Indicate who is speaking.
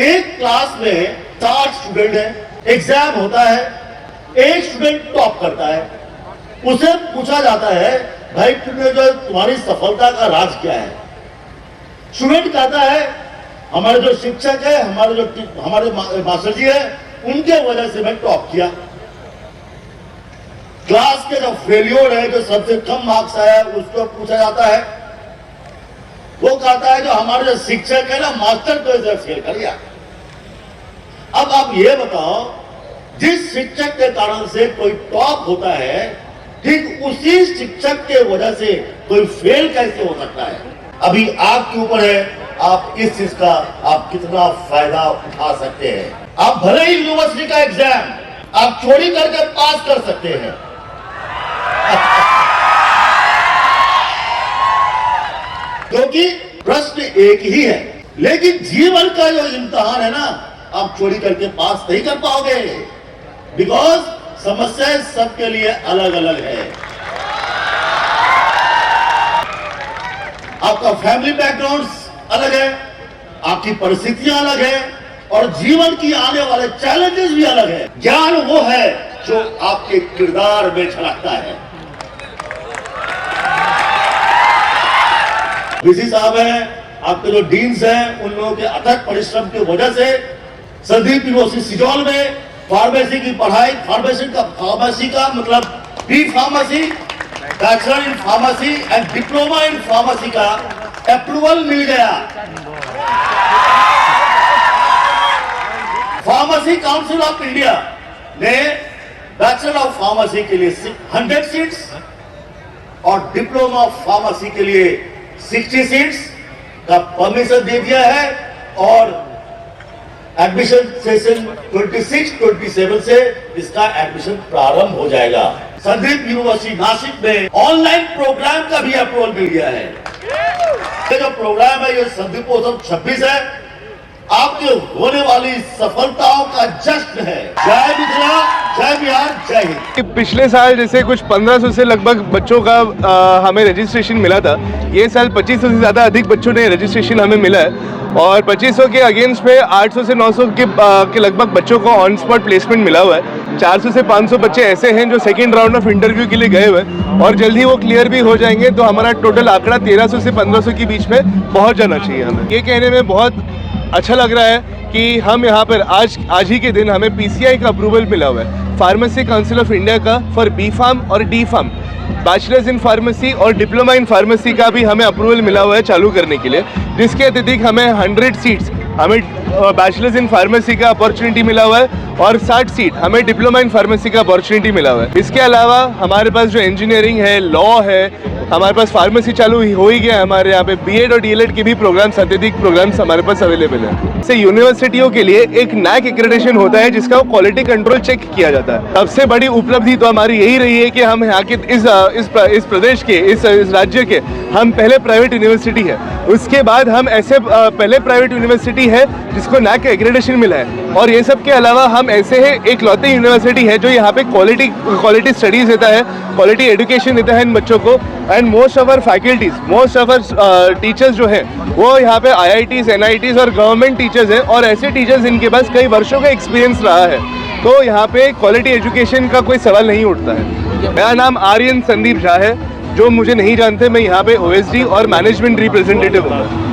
Speaker 1: एक क्लास में 60 स्टूडेंट है, एग्जाम होता है, एक स्टूडेंट टॉप करता है, उसे पूछा जाता है भाई तुमने जो तुम्हारी सफलता का राज क्या है। स्टूडेंट कहता है हमारे जो शिक्षक है, हमारे मास्टर जी है, उनके वजह से मैं टॉप किया। क्लास के जो फेल्योर है, जो सबसे कम मार्क्स आया, उसको पूछा जाता है, वो कहता है जो हमारे जो शिक्षक है ना, मास्टर को इसे फेल कर दिया। अब आप ये बताओ, जिस शिक्षक के कारण से कोई टॉप होता है, ठीक उसी शिक्षक के वजह से कोई फेल कैसे हो सकता है। अभी आपके ऊपर है, आप इस चीज का आप कितना फायदा उठा सकते हैं। आप भले ही यूनिवर्सिटी का एग्जाम आप चोरी करके पास कर सकते हैं क्योंकि प्रश्न एक ही है, लेकिन जीवन का जो इम्तिहान है ना, आप चोरी करके पास नहीं कर पाओगे, बिकॉज समस्याएं सबके लिए अलग अलग है। आपका फैमिली बैकग्राउंड अलग है, आपकी परिस्थितियां अलग है, और जीवन की आने वाले चैलेंजेस भी अलग है। ज्ञान वो है जो आपके किरदार में झलकता है। वीसी साहब हैं, आपके जो डीन्स हैं, उन लोगों के अथक परिश्रम की वजह से संदीप यूनिवर्सिटी सिजौल में फार्मेसी की पढ़ाई, फार्मेसी का मतलब B pharmacy, bachelor in pharmacy and diploma in pharmacy का अप्रूवल मिल गया। फार्मेसी काउंसिल ऑफ इंडिया ने बैचलर ऑफ फार्मेसी के लिए 100 सीट्स और डिप्लोमा ऑफ फार्मेसी के लिए 60 सीट्स का परमिशन दे दिया है, और एडमिशन सेशन 26-27 से इसका एडमिशन प्रारंभ हो जाएगा। संदीप यूनिवर्सिटी नासिक में ऑनलाइन प्रोग्राम का भी अप्रूवल मिल गया है। ये जो प्रोग्राम है, ये संदीपोत्सव 26 है, आपके होने वाली सफलताओं का जश्न है। जय मिथिला, जय बिहार, जय हिंद।
Speaker 2: पिछले साल जैसे कुछ 1500 से लगभग बच्चों का हमें रजिस्ट्रेशन मिला था, ये साल 2500 से ज़्यादा अधिक बच्चों ने रजिस्ट्रेशन हमें मिला है, और 2500 के अगेंस्ट में 800 से 900 के लगभग बच्चों को ऑन स्पॉट प्लेसमेंट मिला हुआ है। 400 से 500 बच्चे ऐसे हैं जो सेकेंड राउंड ऑफ इंटरव्यू के लिए गए हुए हैं, और जल्द ही वो क्लियर भी हो जाएंगे। तो हमारा टोटल आंकड़ा 1300 से 1500 के बीच में पहुँच जाना चाहिए। हमें ये कहने में बहुत अच्छा लग रहा है कि हम यहाँ पर आज ही के दिन हमें PCI का अप्रूवल मिला हुआ है, फार्मेसी काउंसिल ऑफ इंडिया का, फॉर बी फार्म और D pharm, bachelors in pharmacy और डिप्लोमा इन फार्मेसी का भी हमें अप्रूवल मिला हुआ है चालू करने के लिए, जिसके अतिरिक्त हमें 100 सीट्स हमें बैचलर्स इन फार्मेसी का अपॉर्चुनिटी मिला हुआ है, और 60 सीट हमें डिप्लोमा इन फार्मेसी का अपॉर्चुनिटी मिला हुआ है। इसके अलावा हमारे पास जो इंजीनियरिंग है, लॉ है, हमारे पास फार्मेसी चालू हो ही गया है। हमारे यहाँ पे BEd और DLEd के भी प्रोग्राम्स, अत्यधिक प्रोग्राम्स हमारे पास अवेलेबल है। इससे यूनिवर्सिटियों के लिए एक NAAC एक्रेडिटेशन होता है, जिसका क्वालिटी कंट्रोल चेक किया जाता है। सबसे बड़ी उपलब्धि तो हमारी यही रही है कि हम यहाँ के इस प्रदेश के, इस राज्य के हम पहले प्राइवेट यूनिवर्सिटी है। उसके बाद हम ऐसे पहले प्राइवेट यूनिवर्सिटी है जिसको NAAC का एक्रेडिटेशन मिला है, और ये सब के अलावा हम ऐसे है एक लौते यूनिवर्सिटी है जो यहाँ पे क्वालिटी स्टडीज देता है, क्वालिटी एजुकेशन देता है इन बच्चों को। And most of our faculties, most of our teachers जो हैं वो यहाँ पे IITs, NITs और गवर्नमेंट टीचर्स हैं, और ऐसे टीचर्स इनके पास कई वर्षों का एक्सपीरियंस रहा है। तो यहाँ पे क्वालिटी एजुकेशन का कोई सवाल नहीं उठता है। मेरा नाम आर्यन संदीप झा है। जो मुझे नहीं जानते, मैं यहाँ पे OSD और मैनेजमेंट रिप्रेजेंटेटिव हूँ।